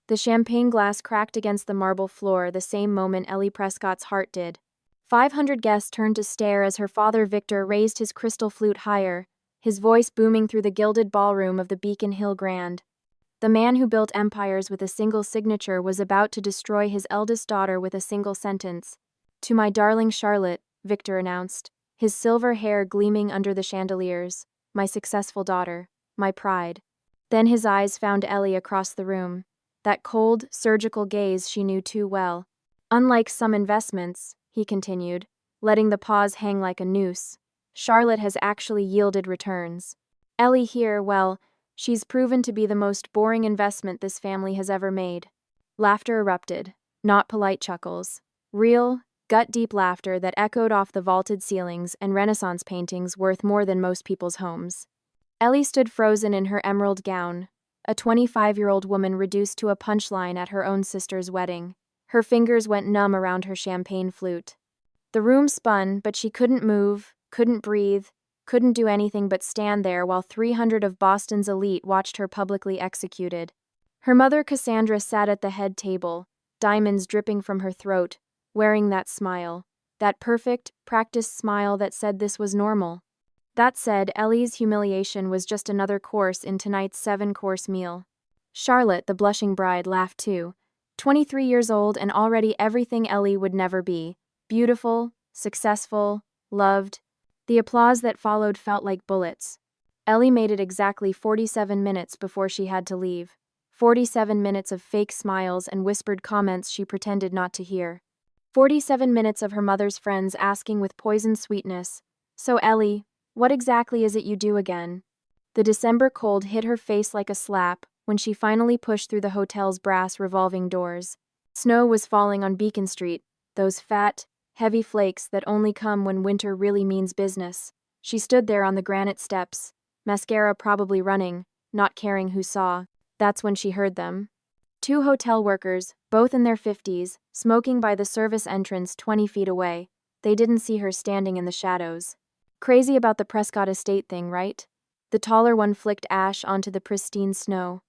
The champagne glass cracked against the marble floor the same moment Ellie Prescott's heart did. 500 guests turned to stare as her father Victor raised his crystal flute higher, his voice booming through the gilded ballroom of the Beacon Hill Grand. The man who built empires with a single signature was about to destroy his eldest daughter with a single sentence. "To my darling Charlotte," Victor announced, his silver hair gleaming under the chandeliers, "my successful daughter, my pride." Then his eyes found Ellie across the room, that cold, surgical gaze she knew too well. "Unlike some investments," he continued, letting the pause hang like a noose, "Charlotte has actually yielded returns. Ellie here, well, she's proven to be the most boring investment this family has ever made." Laughter erupted, not polite chuckles. Real, gut-deep laughter that echoed off the vaulted ceilings and Renaissance paintings worth more than most people's homes. Ellie stood frozen in her emerald gown, a 25-year-old woman reduced to a punchline at her own sister's wedding. Her fingers went numb around her champagne flute. The room spun, but she couldn't move, couldn't breathe, couldn't do anything but stand there while 300 of Boston's elite watched her publicly executed. Her mother Cassandra sat at the head table, diamonds dripping from her throat, wearing that smile, that perfect, practiced smile that said this was normal. That said, Ellie's humiliation was just another course in tonight's 7-course meal. Charlotte, the blushing bride, laughed too. 23 years old and already everything Ellie would never be. Beautiful, successful, loved. The applause that followed felt like bullets. Ellie made it exactly 47 minutes before she had to leave. 47 minutes of fake smiles and whispered comments she pretended not to hear. 47 minutes of her mother's friends asking with poisoned sweetness, "So Ellie, what exactly is it you do again?" The December cold hit her face like a slap when she finally pushed through the hotel's brass revolving doors. Snow was falling on Beacon Street, those fat, heavy flakes that only come when winter really means business. She stood there on the granite steps, mascara probably running, not caring who saw. That's when she heard them. 2 hotel workers, both in their 50s, smoking by the service entrance 20 feet away. They didn't see her standing in the shadows. "Crazy about the Prescott estate thing, right?" The taller one flicked ash onto the pristine snow.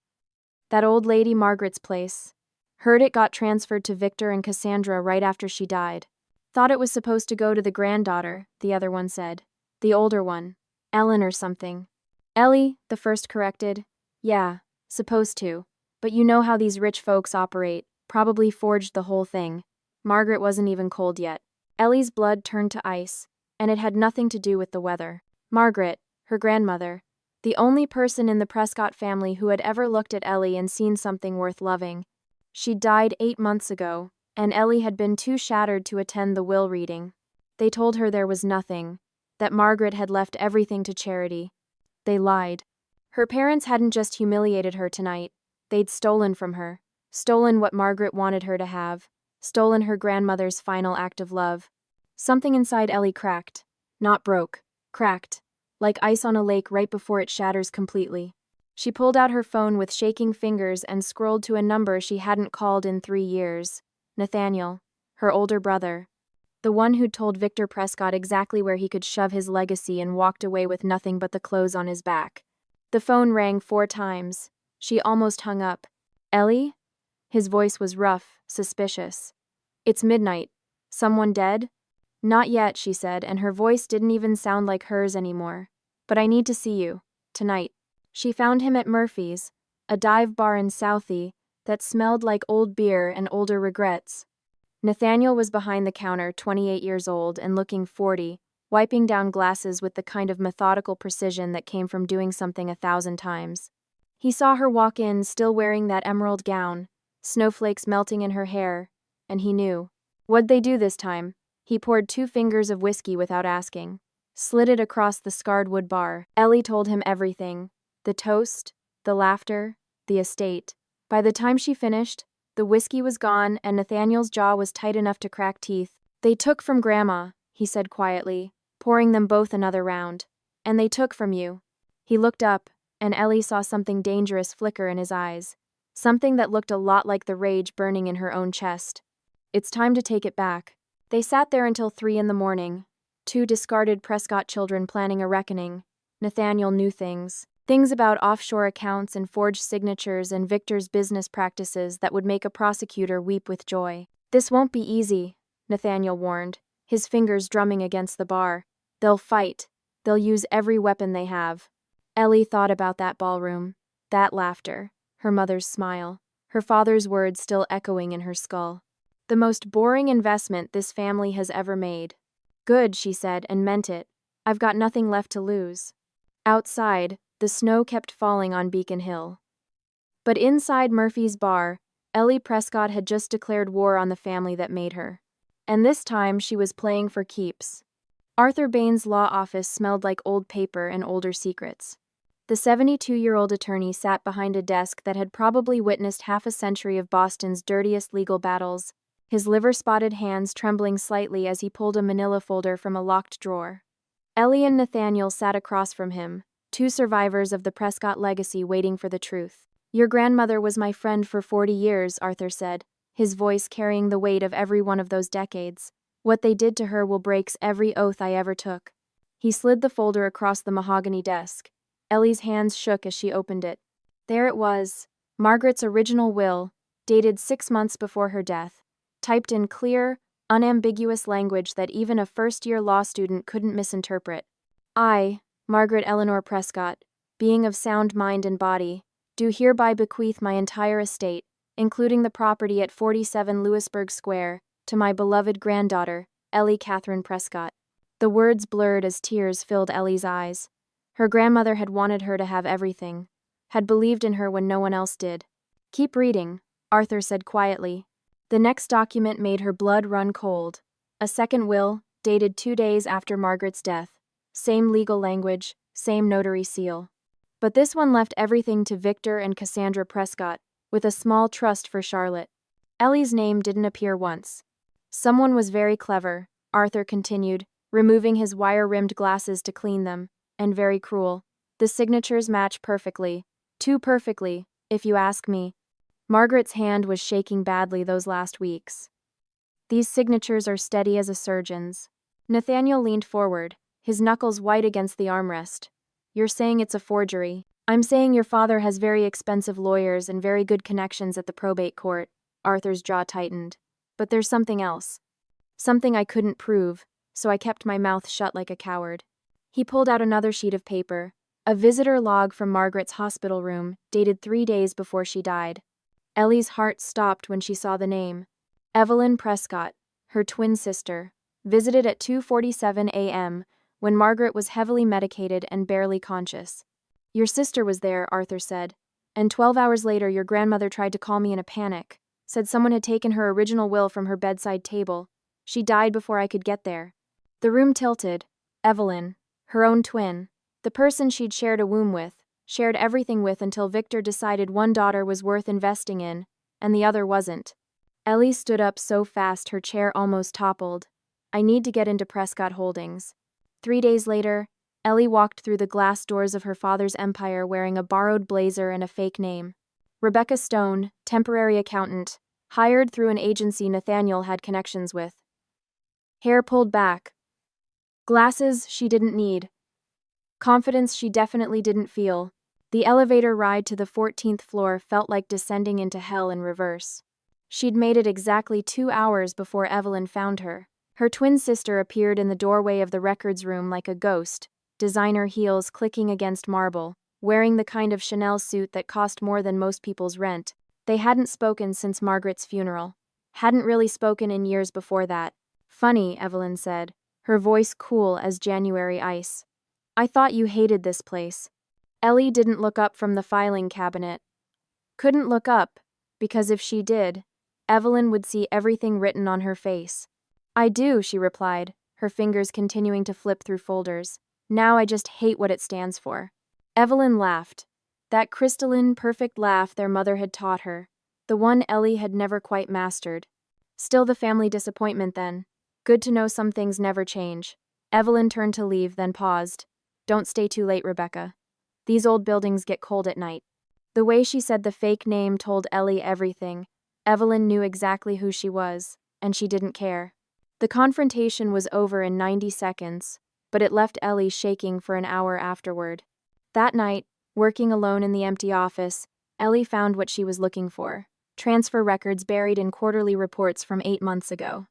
"That old lady Margaret's place. Heard it got transferred to Victor and Cassandra right after she died. Thought it was supposed to go to the granddaughter," the other one said. "The older one. Ellen or something." "Ellie," the first corrected. "Yeah, supposed to. But you know how these rich folks operate, probably forged the whole thing. Margaret wasn't even cold yet." Ellie's blood turned to ice, and it had nothing to do with the weather. Margaret, her grandmother, the only person in the Prescott family who had ever looked at Ellie and seen something worth loving. She died 8 months ago, and Ellie had been too shattered to attend the will reading. They told her there was nothing, that Margaret had left everything to charity. They lied. Her parents hadn't just humiliated her tonight, they'd stolen from her, stolen what Margaret wanted her to have, stolen her grandmother's final act of love. Something inside Ellie cracked. Not broke, cracked, like ice on a lake right before it shatters completely. She pulled out her phone with shaking fingers and scrolled to a number she hadn't called in 3 years. Nathaniel, her older brother. The one who'd told Victor Prescott exactly where he could shove his legacy and walked away with nothing but the clothes on his back. The phone rang 4 times. She almost hung up. "Ellie?" His voice was rough, suspicious. "It's midnight. Someone dead?" "Not yet," she said, and her voice didn't even sound like hers anymore. "But I need to see you. Tonight." She found him at Murphy's, a dive bar in Southie that smelled like old beer and older regrets. Nathaniel was behind the counter, 28 years old and looking 40, wiping down glasses with the kind of methodical precision that came from doing something 1,000 times. He saw her walk in, still wearing that emerald gown, snowflakes melting in her hair, and he knew. What'd they do this time? He poured 2 fingers of whiskey without asking, slid it across the scarred wood bar. Ellie told him everything. The toast, the laughter, the estate. By the time she finished, the whiskey was gone and Nathaniel's jaw was tight enough to crack teeth. "They took from Grandma," he said quietly, pouring them both another round. "And they took from you." He looked up, and Ellie saw something dangerous flicker in his eyes. Something that looked a lot like the rage burning in her own chest. "It's time to take it back." They sat there until 3 in the morning. 2 discarded Prescott children planning a reckoning. Nathaniel knew things. Things about offshore accounts and forged signatures and Victor's business practices that would make a prosecutor weep with joy. "This won't be easy," Nathaniel warned, his fingers drumming against the bar. "They'll fight. They'll use every weapon they have." Ellie thought about that ballroom, that laughter, her mother's smile, her father's words still echoing in her skull. "The most boring investment this family has ever made." "Good," she said, and meant it. "I've got nothing left to lose." Outside, the snow kept falling on Beacon Hill. But inside Murphy's bar, Ellie Prescott had just declared war on the family that made her. And this time she was playing for keeps. Arthur Bain's law office smelled like old paper and older secrets. The 72-year-old attorney sat behind a desk that had probably witnessed half a century of Boston's dirtiest legal battles, his liver-spotted hands trembling slightly as he pulled a manila folder from a locked drawer. Ellie and Nathaniel sat across from him, two survivors of the Prescott legacy waiting for the truth. "Your grandmother was my friend for 40 years, Arthur said, his voice carrying the weight of every one of those decades. "What they did to her will break every oath I ever took." He slid the folder across the mahogany desk. Ellie's hands shook as she opened it. There it was, Margaret's original will, dated 6 months before her death, typed in clear, unambiguous language that even a first-year law student couldn't misinterpret. "I, Margaret Eleanor Prescott, being of sound mind and body, do hereby bequeath my entire estate, including the property at 47 Louisburg Square, to my beloved granddaughter, Ellie Catherine Prescott." The words blurred as tears filled Ellie's eyes. Her grandmother had wanted her to have everything, had believed in her when no one else did. "Keep reading," Arthur said quietly. The next document made her blood run cold. A second will, dated 2 days after Margaret's death. Same legal language, same notary seal. But this one left everything to Victor and Cassandra Prescott, with a small trust for Charlotte. Ellie's name didn't appear once. "Someone was very clever," Arthur continued, removing his wire-rimmed glasses to clean them, "and very cruel. The signatures match perfectly. Too perfectly, if you ask me." Margaret's hand was shaking badly those last weeks. "These signatures are steady as a surgeon's." Nathaniel leaned forward, his knuckles white against the armrest. "You're saying it's a forgery." "I'm saying your father has very expensive lawyers and very good connections at the probate court." Arthur's jaw tightened. "But there's something else. Something I couldn't prove, so I kept my mouth shut like a coward." He pulled out another sheet of paper, a visitor log from Margaret's hospital room, dated 3 days before she died. Ellie's heart stopped when she saw the name. Evelyn Prescott, her twin sister, visited at 2:47 a.m., when Margaret was heavily medicated and barely conscious. "Your sister was there," Arthur said, "and 12 hours later your grandmother tried to call me in a panic, said someone had taken her original will from her bedside table. She died before I could get there." The room tilted. Evelyn, her own twin, the person she'd shared a womb with, shared everything with until Victor decided one daughter was worth investing in, and the other wasn't. Ellie stood up so fast her chair almost toppled. "I need to get into Prescott Holdings." 3 days later, Ellie walked through the glass doors of her father's empire wearing a borrowed blazer and a fake name. Rebecca Stone, temporary accountant, hired through an agency Nathaniel had connections with. Hair pulled back. Glasses she didn't need. Confidence she definitely didn't feel. The elevator ride to the 14th floor felt like descending into hell in reverse. She'd made it exactly 2 hours before Evelyn found her. Her twin sister appeared in the doorway of the records room like a ghost, designer heels clicking against marble, wearing the kind of Chanel suit that cost more than most people's rent. They hadn't spoken since Margaret's funeral. Hadn't really spoken in years before that. "Funny," Evelyn said, her voice cool as January ice. "I thought you hated this place." Ellie didn't look up from the filing cabinet. Couldn't look up, because if she did, Evelyn would see everything written on her face. "I do," she replied, her fingers continuing to flip through folders. "Now I just hate what it stands for." Evelyn laughed. That crystalline, perfect laugh their mother had taught her. The one Ellie had never quite mastered. Still the family disappointment then. Good to know some things never change. Evelyn turned to leave, then paused. "Don't stay too late, Rebecca. These old buildings get cold at night." The way she said the fake name told Ellie everything. Evelyn knew exactly who she was, and she didn't care. The confrontation was over in 90 seconds, but it left Ellie shaking for an hour afterward. That night, Working alone in the empty office, Ellie found what she was looking for: transfer records buried in quarterly reports from 8 months ago.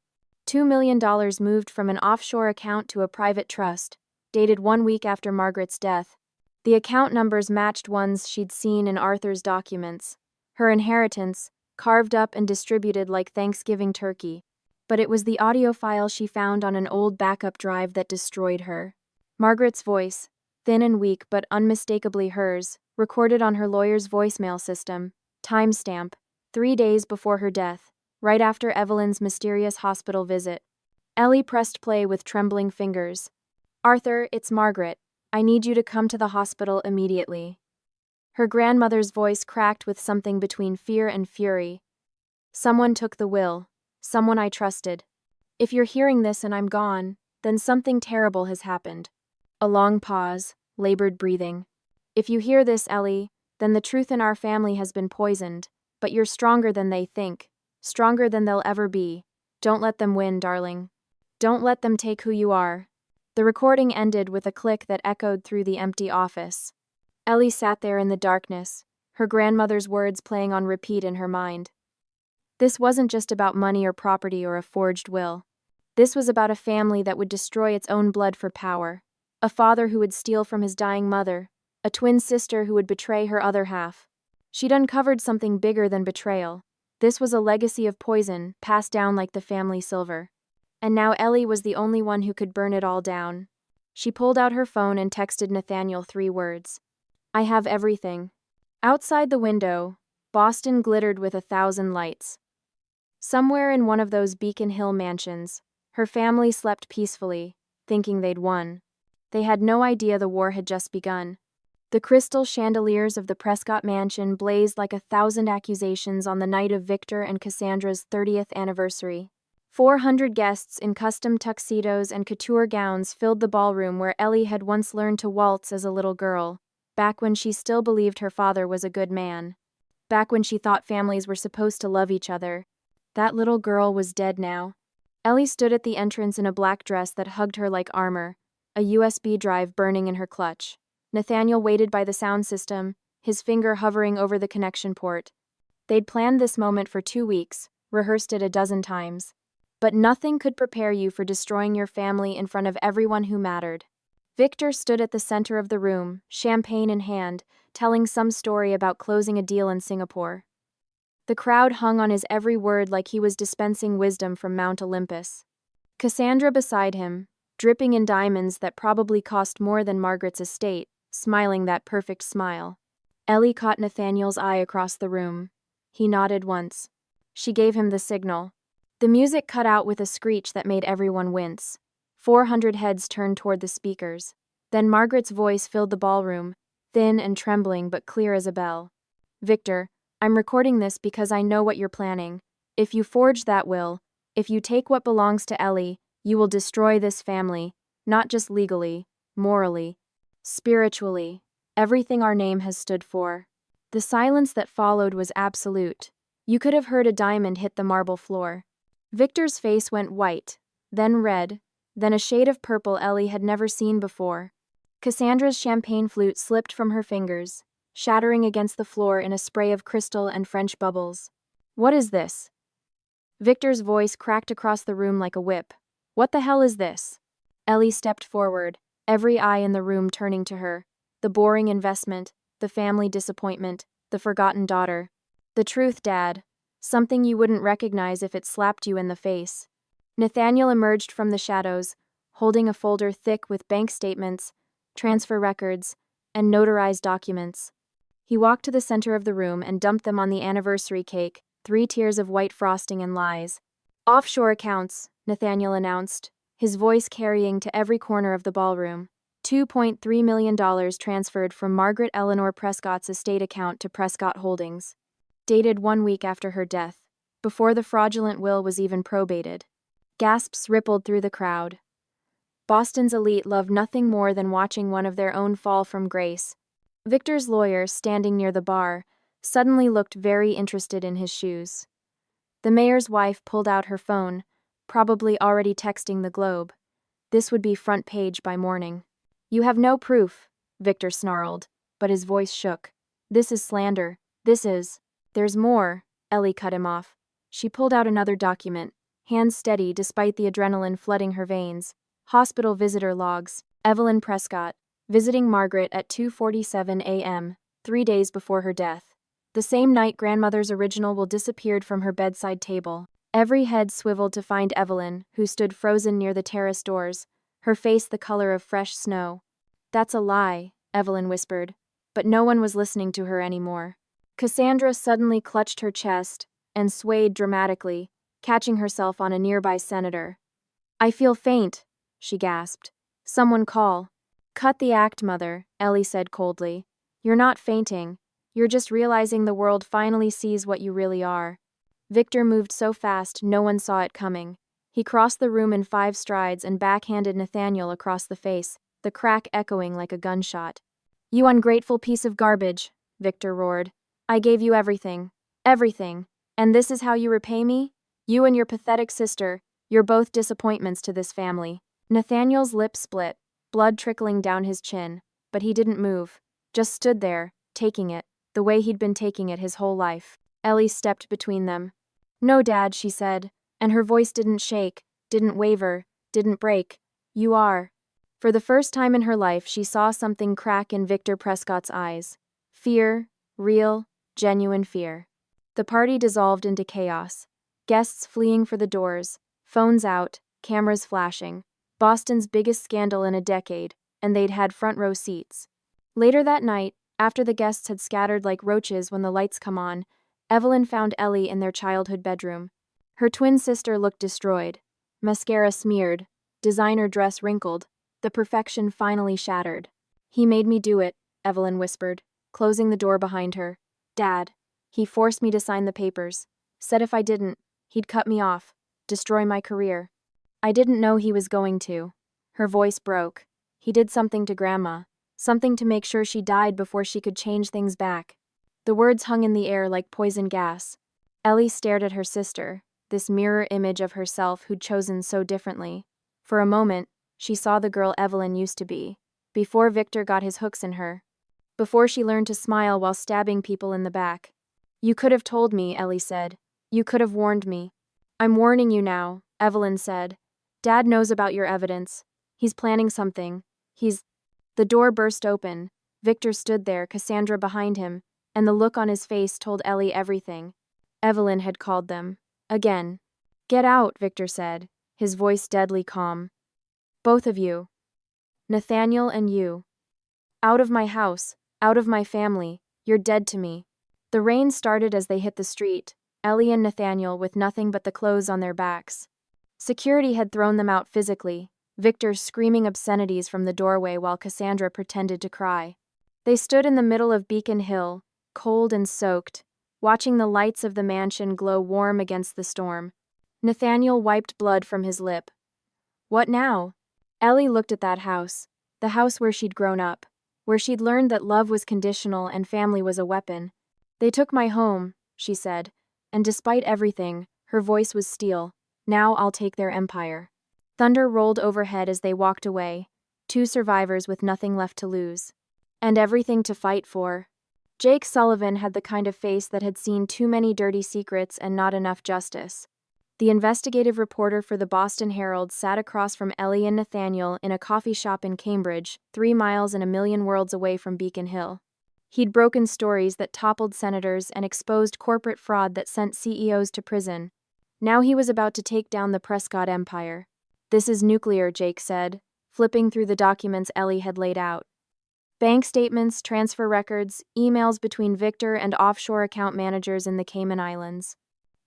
$2 million moved from an offshore account to a private trust, dated 1 week after Margaret's death. The account numbers matched ones she'd seen in Arthur's documents. Her inheritance, carved up and distributed like Thanksgiving turkey. But it was the audio file she found on an old backup drive that destroyed her. Margaret's voice, thin and weak but unmistakably hers, recorded on her lawyer's voicemail system, timestamp, 3 days before her death, right after Evelyn's mysterious hospital visit. Ellie pressed play with trembling fingers. "Arthur, it's Margaret. I need you to come to the hospital immediately." Her grandmother's voice cracked with something between fear and fury. "Someone took the will. Someone I trusted. If you're hearing this and I'm gone, then something terrible has happened." A long pause, labored breathing. "If you hear this, Ellie, then the truth in our family has been poisoned, but you're stronger than they think, stronger than they'll ever be. Don't let them win, darling. Don't let them take who you are." The recording ended with a click that echoed through the empty office. Ellie sat there in the darkness, her grandmother's words playing on repeat in her mind. This wasn't just about money or property or a forged will. This was about a family that would destroy its own blood for power, a father who would steal from his dying mother, a twin sister who would betray her other half. She'd uncovered something bigger than betrayal. This was a legacy of poison, passed down like the family silver. And now Ellie was the only one who could burn it all down. She pulled out her phone and texted Nathaniel 3 words. "I have everything." Outside the window, Boston glittered with 1,000 lights. Somewhere in one of those Beacon Hill mansions, her family slept peacefully, thinking they'd won. They had no idea the war had just begun. The crystal chandeliers of the Prescott mansion blazed like 1,000 accusations on the night of Victor and Cassandra's 30th anniversary. 400 guests in custom tuxedos and couture gowns filled the ballroom where Ellie had once learned to waltz as a little girl, back when she still believed her father was a good man. Back when she thought families were supposed to love each other. That little girl was dead now. Ellie stood at the entrance in a black dress that hugged her like armor, a USB drive burning in her clutch. Nathaniel waited by the sound system, his finger hovering over the connection port. They'd planned this moment for 2 weeks, rehearsed it a dozen times. But nothing could prepare you for destroying your family in front of everyone who mattered. Victor stood at the center of the room, champagne in hand, telling some story about closing a deal in Singapore. The crowd hung on his every word like he was dispensing wisdom from Mount Olympus. Cassandra beside him, dripping in diamonds that probably cost more than Margaret's estate, smiling that perfect smile. Ellie caught Nathaniel's eye across the room. He nodded once. She gave him the signal. The music cut out with a screech that made everyone wince. 400 heads turned toward the speakers. Then Margaret's voice filled the ballroom, thin and trembling but clear as a bell. "Victor, I'm recording this because I know what you're planning. If you forge that will, if you take what belongs to Ellie, you will destroy this family, not just legally, morally, spiritually, everything our name has stood for." The silence that followed was absolute. You could have heard a diamond hit the marble floor. Victor's face went white, then red, then a shade of purple Ellie had never seen before. Cassandra's champagne flute slipped from her fingers, shattering against the floor in a spray of crystal and French bubbles. "What is this?" Victor's voice cracked across the room like a whip. "What the hell is this?" Ellie stepped forward, every eye in the room turning to her. The boring investment, the family disappointment, the forgotten daughter. "The truth, Dad. Something you wouldn't recognize if it slapped you in the face." Nathaniel emerged from the shadows, holding a folder thick with bank statements, transfer records, and notarized documents. He walked to the center of the room and dumped them on the anniversary cake, 3 tiers of white frosting and lies. "Offshore accounts," Nathaniel announced, his voice carrying to every corner of the ballroom. $2.3 million transferred from Margaret Eleanor Prescott's estate account to Prescott Holdings. Dated 1 week after her death, before the fraudulent will was even probated. Gasps rippled through the crowd. Boston's elite loved nothing more than watching one of their own fall from grace. Victor's lawyer, standing near the bar, suddenly looked very interested in his shoes. The mayor's wife pulled out her phone, probably already texting the Globe. This would be front page by morning. "You have no proof," Victor snarled, but his voice shook. This is slander. This is. There's more. Ellie cut him off. She pulled out another document, hands steady despite the adrenaline flooding her veins. Hospital visitor logs. Evelyn Prescott, visiting Margaret at 2:47 a.m., 3 days before her death. The same night grandmother's original will disappeared from her bedside table. Every head swiveled to find Evelyn, who stood frozen near the terrace doors, her face the color of fresh snow. That's a lie, Evelyn whispered, but no one was listening to her anymore. Cassandra suddenly clutched her chest and swayed dramatically, catching herself on a nearby senator. I feel faint, she gasped. Someone call. Cut the act, Mother, Ellie said coldly. You're not fainting. You're just realizing the world finally sees what you really are. Victor moved so fast no one saw it coming. He crossed the room in 5 strides and backhanded Nathaniel across the face, the crack echoing like a gunshot. You ungrateful piece of garbage, Victor roared. I gave you everything. Everything. And this is how you repay me? You and your pathetic sister, you're both disappointments to this family. Nathaniel's lip split, blood trickling down his chin, but he didn't move, just stood there, taking it, the way he'd been taking it his whole life. Ellie stepped between them. No, Dad, she said, and her voice didn't shake, didn't waver, didn't break. You are. For the first time in her life, she saw something crack in Victor Prescott's eyes. Fear, real, genuine fear. The party dissolved into chaos. Guests fleeing for the doors, phones out, cameras flashing. Boston's biggest scandal in a decade, and they'd had front row seats. Later that night, after the guests had scattered like roaches when the lights come on, Evelyn found Ellie in their childhood bedroom. Her twin sister looked destroyed. Mascara smeared, designer dress wrinkled, the perfection finally shattered. He made me do it, Evelyn whispered, closing the door behind her. Dad. He forced me to sign the papers. Said if I didn't, he'd cut me off, destroy my career. I didn't know he was going to. Her voice broke. He did something to Grandma. Something to make sure she died before she could change things back. The words hung in the air like poison gas. Ellie stared at her sister, this mirror image of herself who'd chosen so differently. For a moment, she saw the girl Evelyn used to be, before Victor got his hooks in her. Before she learned to smile while stabbing people in the back. You could have told me, Ellie said. You could have warned me. I'm warning you now, Evelyn said. Dad knows about your evidence. He's planning something. The door burst open. Victor stood there, Cassandra behind him, and the look on his face told Ellie everything. Evelyn had called them. Again. Get out, Victor said, his voice deadly calm. Both of you. Nathaniel and you. Out of my house, out of my family, you're dead to me. The rain started as they hit the street, Ellie and Nathaniel with nothing but the clothes on their backs. Security had thrown them out physically, Victor screaming obscenities from the doorway while Cassandra pretended to cry. They stood in the middle of Beacon Hill, cold and soaked, watching the lights of the mansion glow warm against the storm. Nathaniel wiped blood from his lip. What now? Ellie looked at that house, the house where she'd grown up, where she'd learned that love was conditional and family was a weapon. They took my home, she said, and despite everything, her voice was steel. Now I'll take their empire. Thunder rolled overhead as they walked away, 2 survivors with nothing left to lose. And everything to fight for. Jake Sullivan had the kind of face that had seen too many dirty secrets and not enough justice. The investigative reporter for the Boston Herald sat across from Ellie and Nathaniel in a coffee shop in Cambridge, 3 miles and a million worlds away from Beacon Hill. He'd broken stories that toppled senators and exposed corporate fraud that sent CEOs to prison. Now he was about to take down the Prescott empire. This is nuclear, Jake said, flipping through the documents Ellie had laid out. Bank statements, transfer records, emails between Victor and offshore account managers in the Cayman Islands.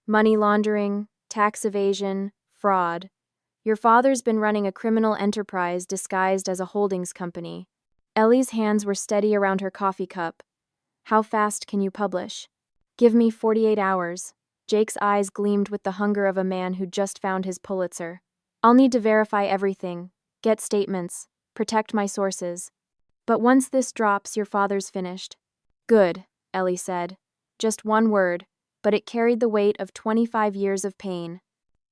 Money laundering, tax evasion, fraud. Your father's been running a criminal enterprise disguised as a holdings company. Ellie's hands were steady around her coffee cup. How fast can you publish? Give me 48 hours. Jake's eyes gleamed with the hunger of a man who'd just found his Pulitzer. I'll need to verify everything, get statements, protect my sources. But once this drops, your father's finished. Good, Ellie said. Just one word, but it carried the weight of 25 years of pain.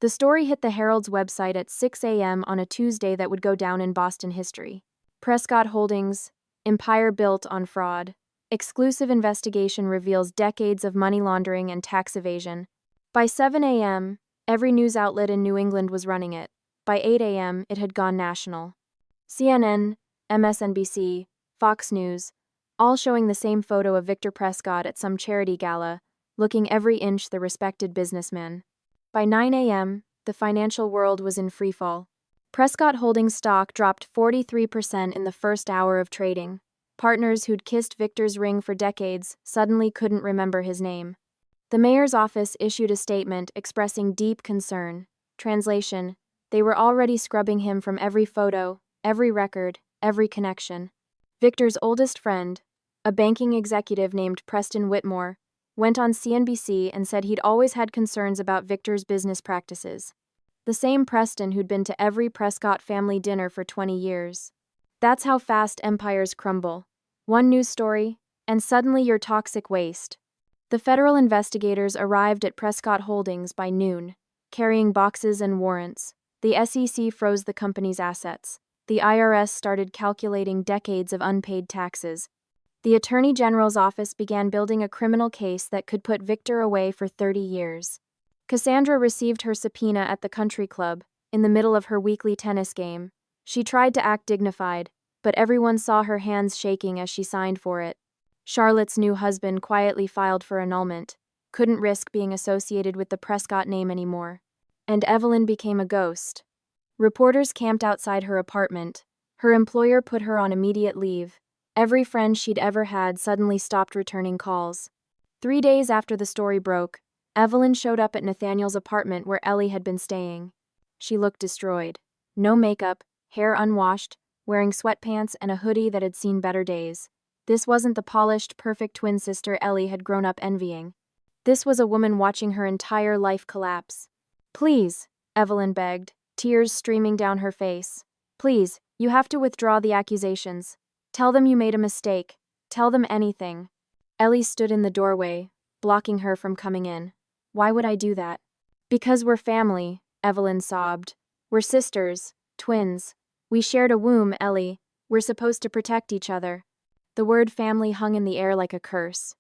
The story hit the Herald's website at 6 a.m. on a Tuesday that would go down in Boston history. Prescott Holdings, Empire built on fraud. Exclusive investigation reveals decades of money laundering and tax evasion. By 7 a.m., every news outlet in New England was running it. By 8 a.m., it had gone national. CNN, MSNBC, Fox News, all showing the same photo of Victor Prescott at some charity gala, looking every inch the respected businessman. By 9 a.m., the financial world was in freefall. Prescott Holdings stock dropped 43% in the first hour of trading. Partners who'd kissed Victor's ring for decades suddenly couldn't remember his name. The mayor's office issued a statement expressing deep concern. Translation: they were already scrubbing him from every photo, every record, every connection. Victor's oldest friend, a banking executive named Preston Whitmore, went on CNBC and said he'd always had concerns about Victor's business practices. The same Preston who'd been to every Prescott family dinner for 20 years. That's how fast empires crumble. One news story, and suddenly you're toxic waste. The federal investigators arrived at Prescott Holdings by noon, carrying boxes and warrants. The SEC froze the company's assets. The IRS started calculating decades of unpaid taxes. The Attorney General's office began building a criminal case that could put Victor away for 30 years. Cassandra received her subpoena at the country club, in the middle of her weekly tennis game. She tried to act dignified, but everyone saw her hands shaking as she signed for it. Charlotte's new husband quietly filed for annulment, couldn't risk being associated with the Prescott name anymore. And Evelyn became a ghost. Reporters camped outside her apartment. Her employer put her on immediate leave. Every friend she'd ever had suddenly stopped returning calls. 3 days after the story broke, Evelyn showed up at Nathaniel's apartment where Ellie had been staying. She looked destroyed. No makeup, hair unwashed, wearing sweatpants and a hoodie that had seen better days. This wasn't the polished, perfect twin sister Ellie had grown up envying. This was a woman watching her entire life collapse. "Please," Evelyn begged, tears streaming down her face. "Please, you have to withdraw the accusations. Tell them you made a mistake. Tell them anything." Ellie stood in the doorway, blocking her from coming in. "Why would I do that?" "Because we're family," Evelyn sobbed. "We're sisters, twins. We shared a womb, Ellie. We're supposed to protect each other." The word family hung in the air like a curse.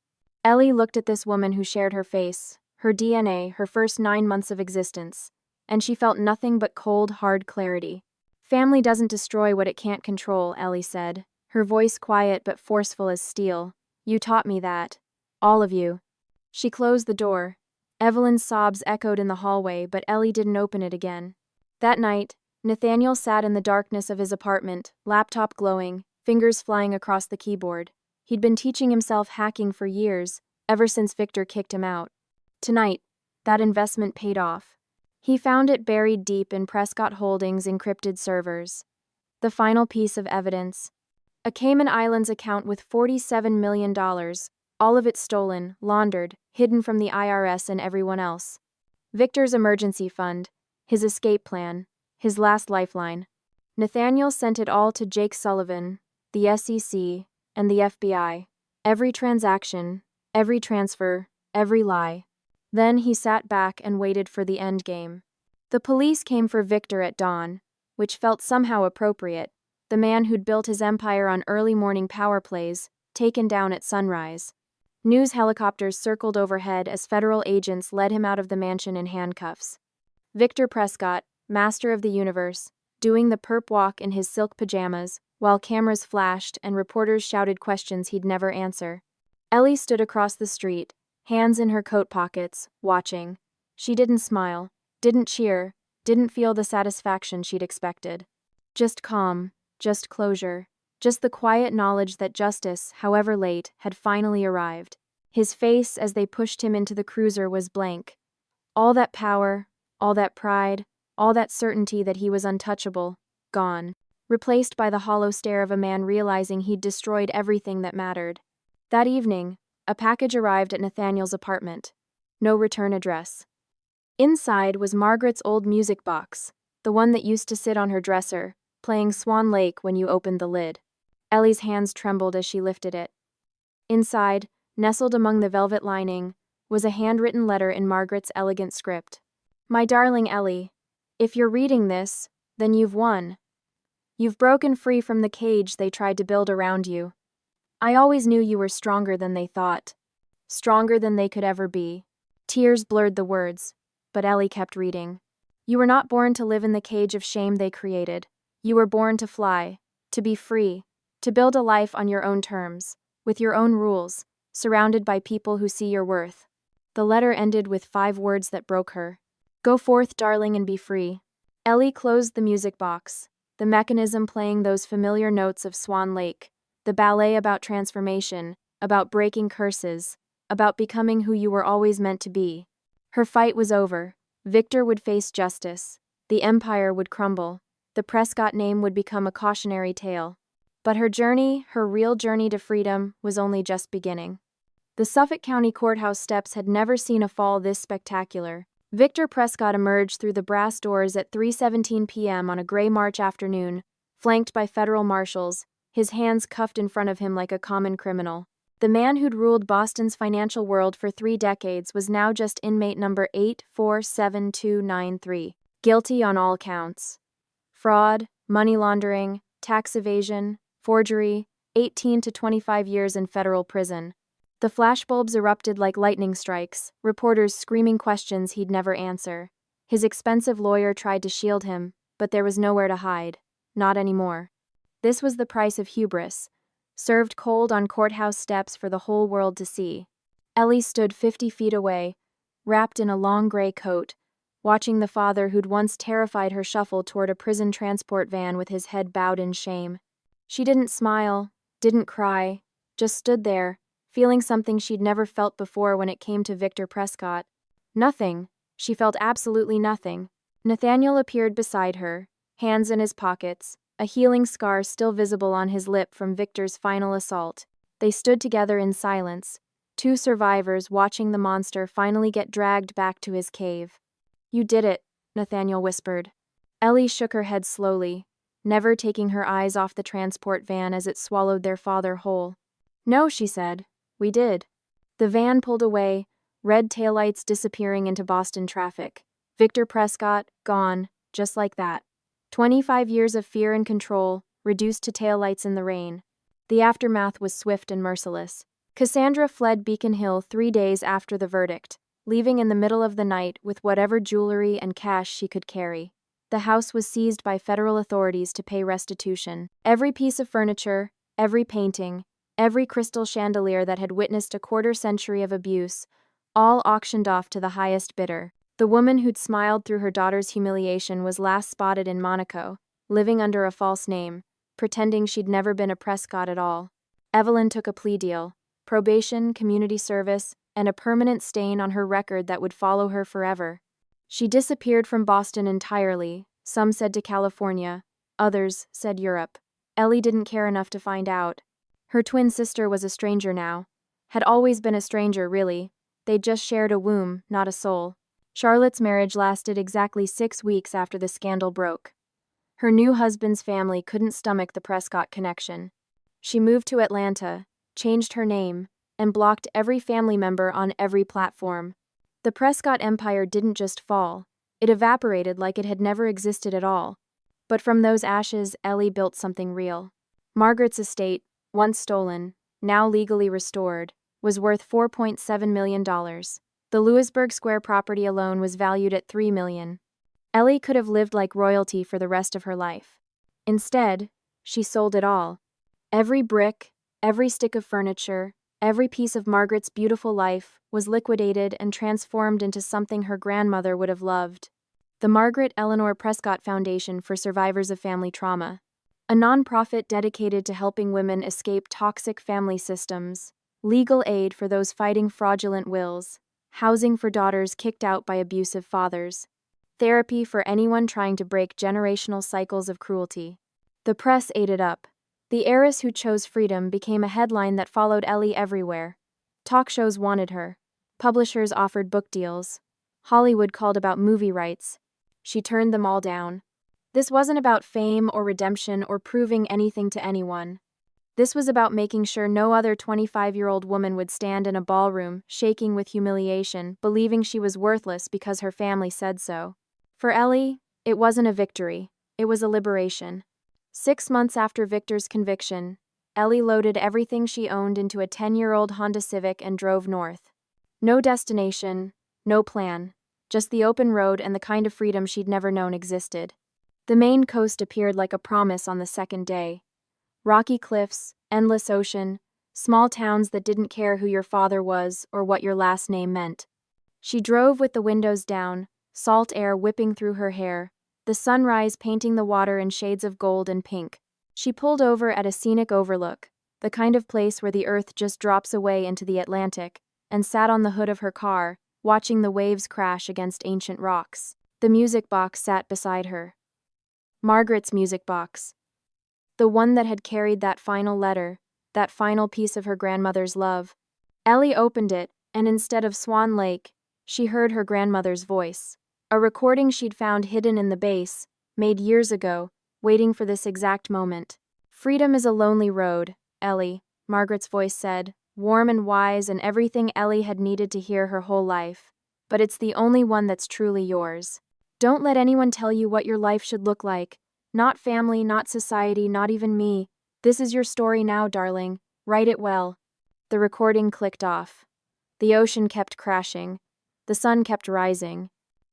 Ellie looked at this woman who shared her face, her DNA, her first 9 months of existence, and she felt nothing but cold, hard clarity. "Family doesn't destroy what it can't control," Ellie said, her voice quiet but forceful as steel. "You taught me that. All of you." She closed the door. Evelyn's sobs echoed in the hallway, but Ellie didn't open it again. That night, Nathaniel sat in the darkness of his apartment, laptop glowing, fingers flying across the keyboard. He'd been teaching himself hacking for years, ever since Victor kicked him out. Tonight, that investment paid off. He found it buried deep in Prescott Holdings' encrypted servers. The final piece of evidence. A Cayman Islands account with $47 million, all of it stolen, laundered, hidden from the IRS and everyone else. Victor's emergency fund, his escape plan, his last lifeline. Nathaniel sent it all to Jake Sullivan, the SEC, and the FBI. Every transaction, every transfer, every lie. Then he sat back and waited for the end game. The police came for Victor at dawn, which felt somehow appropriate. The man who'd built his empire on early morning power plays, taken down at sunrise. News helicopters circled overhead as federal agents led him out of the mansion in handcuffs. Victor Prescott, master of the universe, doing the perp walk in his silk pajamas, while cameras flashed and reporters shouted questions he'd never answer. Ellie stood across the street, hands in her coat pockets, watching. She didn't smile, didn't cheer, didn't feel the satisfaction she'd expected. Just calm, just closure, just the quiet knowledge that justice, however late, had finally arrived. His face as they pushed him into the cruiser was blank. All that power, all that pride, all that certainty that he was untouchable, gone. Replaced by the hollow stare of a man realizing he'd destroyed everything that mattered. That evening, a package arrived at Nathaniel's apartment. No return address. Inside was Margaret's old music box, the one that used to sit on her dresser, playing Swan Lake when you opened the lid. Ellie's hands trembled as she lifted it. Inside, nestled among the velvet lining, was a handwritten letter in Margaret's elegant script. "My darling Ellie, if you're reading this, then you've won. You've broken free from the cage they tried to build around you. I always knew you were stronger than they thought. Stronger than they could ever be. Tears blurred the words, but Ellie kept reading. You were not born to live in the cage of shame they created. You were born to fly, to be free, to build a life on your own terms, with your own rules, surrounded by people who see your worth. The letter ended with 5 words that broke her. Go forth, darling, and be free. Ellie closed the music box, the mechanism playing those familiar notes of Swan Lake, the ballet about transformation, about breaking curses, about becoming who you were always meant to be. Her fight was over. Victor would face justice. The empire would crumble. The Prescott name would become a cautionary tale. But her journey, her real journey to freedom, was only just beginning. The Suffolk County Courthouse steps had never seen a fall this spectacular. Victor Prescott emerged through the brass doors at 3:17 p.m. on a gray March afternoon, flanked by federal marshals, his hands cuffed in front of him like a common criminal. The man who'd ruled Boston's financial world for 3 decades was now just inmate number 847293, guilty on all counts. Fraud, money laundering, tax evasion, forgery, 18 to 25 years in federal prison. The flashbulbs erupted like lightning strikes, reporters screaming questions he'd never answer. His expensive lawyer tried to shield him, but there was nowhere to hide. Not anymore. This was the price of hubris, served cold on courthouse steps for the whole world to see. Ellie stood 50 feet away, wrapped in a long gray coat, watching the father who'd once terrified her shuffle toward a prison transport van with his head bowed in shame. She didn't smile, didn't cry, just stood there, feeling something she'd never felt before when it came to Victor Prescott. Nothing. She felt absolutely nothing. Nathaniel appeared beside her, hands in his pockets, a healing scar still visible on his lip from Victor's final assault. They stood together in silence, 2 survivors watching the monster finally get dragged back to his cave. You did it, Nathaniel whispered. Ellie shook her head slowly, never taking her eyes off the transport van as it swallowed their father whole. No, she said. We did. The van pulled away, red taillights disappearing into Boston traffic. Victor Prescott, gone, just like that. 25 years of fear and control, reduced to taillights in the rain. The aftermath was swift and merciless. Cassandra fled Beacon Hill 3 days after the verdict, leaving in the middle of the night with whatever jewelry and cash she could carry. The house was seized by federal authorities to pay restitution. Every piece of furniture, every painting, every crystal chandelier that had witnessed a quarter-century of abuse, all auctioned off to the highest bidder. The woman who'd smiled through her daughter's humiliation was last spotted in Monaco, living under a false name, pretending she'd never been a Prescott at all. Evelyn took a plea deal, probation, community service, and a permanent stain on her record that would follow her forever. She disappeared from Boston entirely, some said to California, others said Europe. Ellie didn't care enough to find out. Her twin sister was a stranger now. Had always been a stranger, really. They'd just shared a womb, not a soul. Charlotte's marriage lasted exactly 6 weeks after the scandal broke. Her new husband's family couldn't stomach the Prescott connection. She moved to Atlanta, changed her name, and blocked every family member on every platform. The Prescott empire didn't just fall, it evaporated like it had never existed at all. But from those ashes, Ellie built something real. Margaret's estate, once stolen, now legally restored, was worth $4.7 million. The Louisburg Square property alone was valued at $3 million. Ellie could have lived like royalty for the rest of her life. Instead, she sold it all. Every brick, every stick of furniture, every piece of Margaret's beautiful life was liquidated and transformed into something her grandmother would have loved. The Margaret Eleanor Prescott Foundation for Survivors of Family Trauma, a nonprofit dedicated to helping women escape toxic family systems, legal aid for those fighting fraudulent wills, housing for daughters kicked out by abusive fathers, therapy for anyone trying to break generational cycles of cruelty. The press ate it up. The heiress who chose freedom became a headline that followed Ellie everywhere. Talk shows wanted her. Publishers offered book deals. Hollywood called about movie rights. She turned them all down. This wasn't about fame or redemption or proving anything to anyone. This was about making sure no other 25-year-old woman would stand in a ballroom, shaking with humiliation, believing she was worthless because her family said so. For Ellie, it wasn't a victory. It was a liberation. 6 months after Victor's conviction, Ellie loaded everything she owned into a 10-year-old Honda Civic and drove north. No destination, no plan, just the open road and the kind of freedom she'd never known existed. The Maine coast appeared like a promise on the second day. Rocky cliffs, endless ocean, small towns that didn't care who your father was or what your last name meant. She drove with the windows down, salt air whipping through her hair, the sunrise painting the water in shades of gold and pink. She pulled over at a scenic overlook, the kind of place where the earth just drops away into the Atlantic, and sat on the hood of her car, watching the waves crash against ancient rocks. The music box sat beside her. Margaret's music box. The one that had carried that final letter, that final piece of her grandmother's love. Ellie opened it, and instead of Swan Lake, she heard her grandmother's voice. A recording she'd found hidden in the base, made years ago, waiting for this exact moment. "Freedom is a lonely road, Ellie," Margaret's voice said, warm and wise and everything Ellie had needed to hear her whole life. "But it's the only one that's truly yours. Don't let anyone tell you what your life should look like. Not family, not society, not even me. This is your story now, darling. Write it well." The recording clicked off. The ocean kept crashing. The sun kept rising.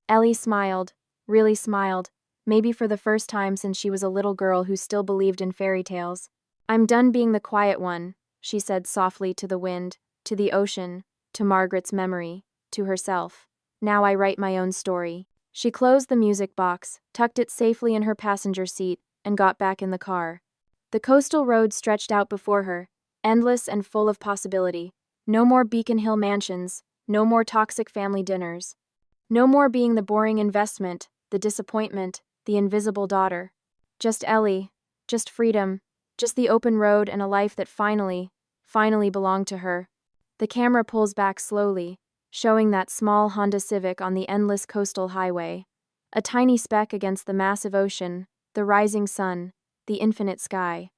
Ellie smiled, really smiled, maybe for the first time since she was a little girl who still believed in fairy tales. "I'm done being the quiet one," she said softly to the wind, to the ocean, to Margaret's memory, to herself. "Now I write my own story." She closed the music box, tucked it safely in her passenger seat, and got back in the car. The coastal road stretched out before her, endless and full of possibility. No more Beacon Hill mansions, no more toxic family dinners. No more being the boring investment, the disappointment, the invisible daughter. Just Ellie, just freedom, just the open road and a life that finally belonged to her. The camera pulls back slowly, showing that small Honda Civic on the endless coastal highway. A tiny speck against the massive ocean, the rising sun, the infinite sky.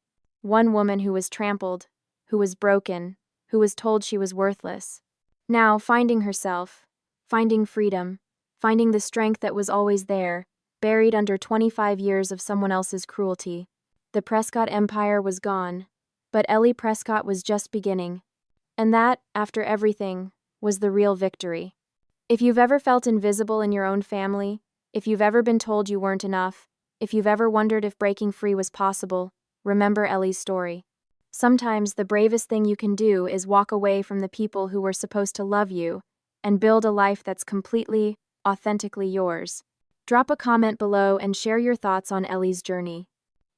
One woman who was trampled, who was broken, who was told she was worthless. Now finding herself, finding freedom, finding the strength that was always there, buried under 25 years of someone else's cruelty. The Prescott empire was gone, but Ellie Prescott was just beginning. And that, after everything, was the real victory. If you've ever felt invisible in your own family, if you've ever been told you weren't enough, if you've ever wondered if breaking free was possible, remember Ellie's story. Sometimes the bravest thing you can do is walk away from the people who were supposed to love you and build a life that's completely, authentically yours. Drop a comment below and share your thoughts on Ellie's journey.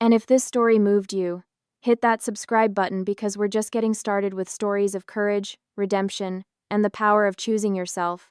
And if this story moved you, hit that subscribe button because we're just getting started with stories of courage, redemption, and the power of choosing yourself.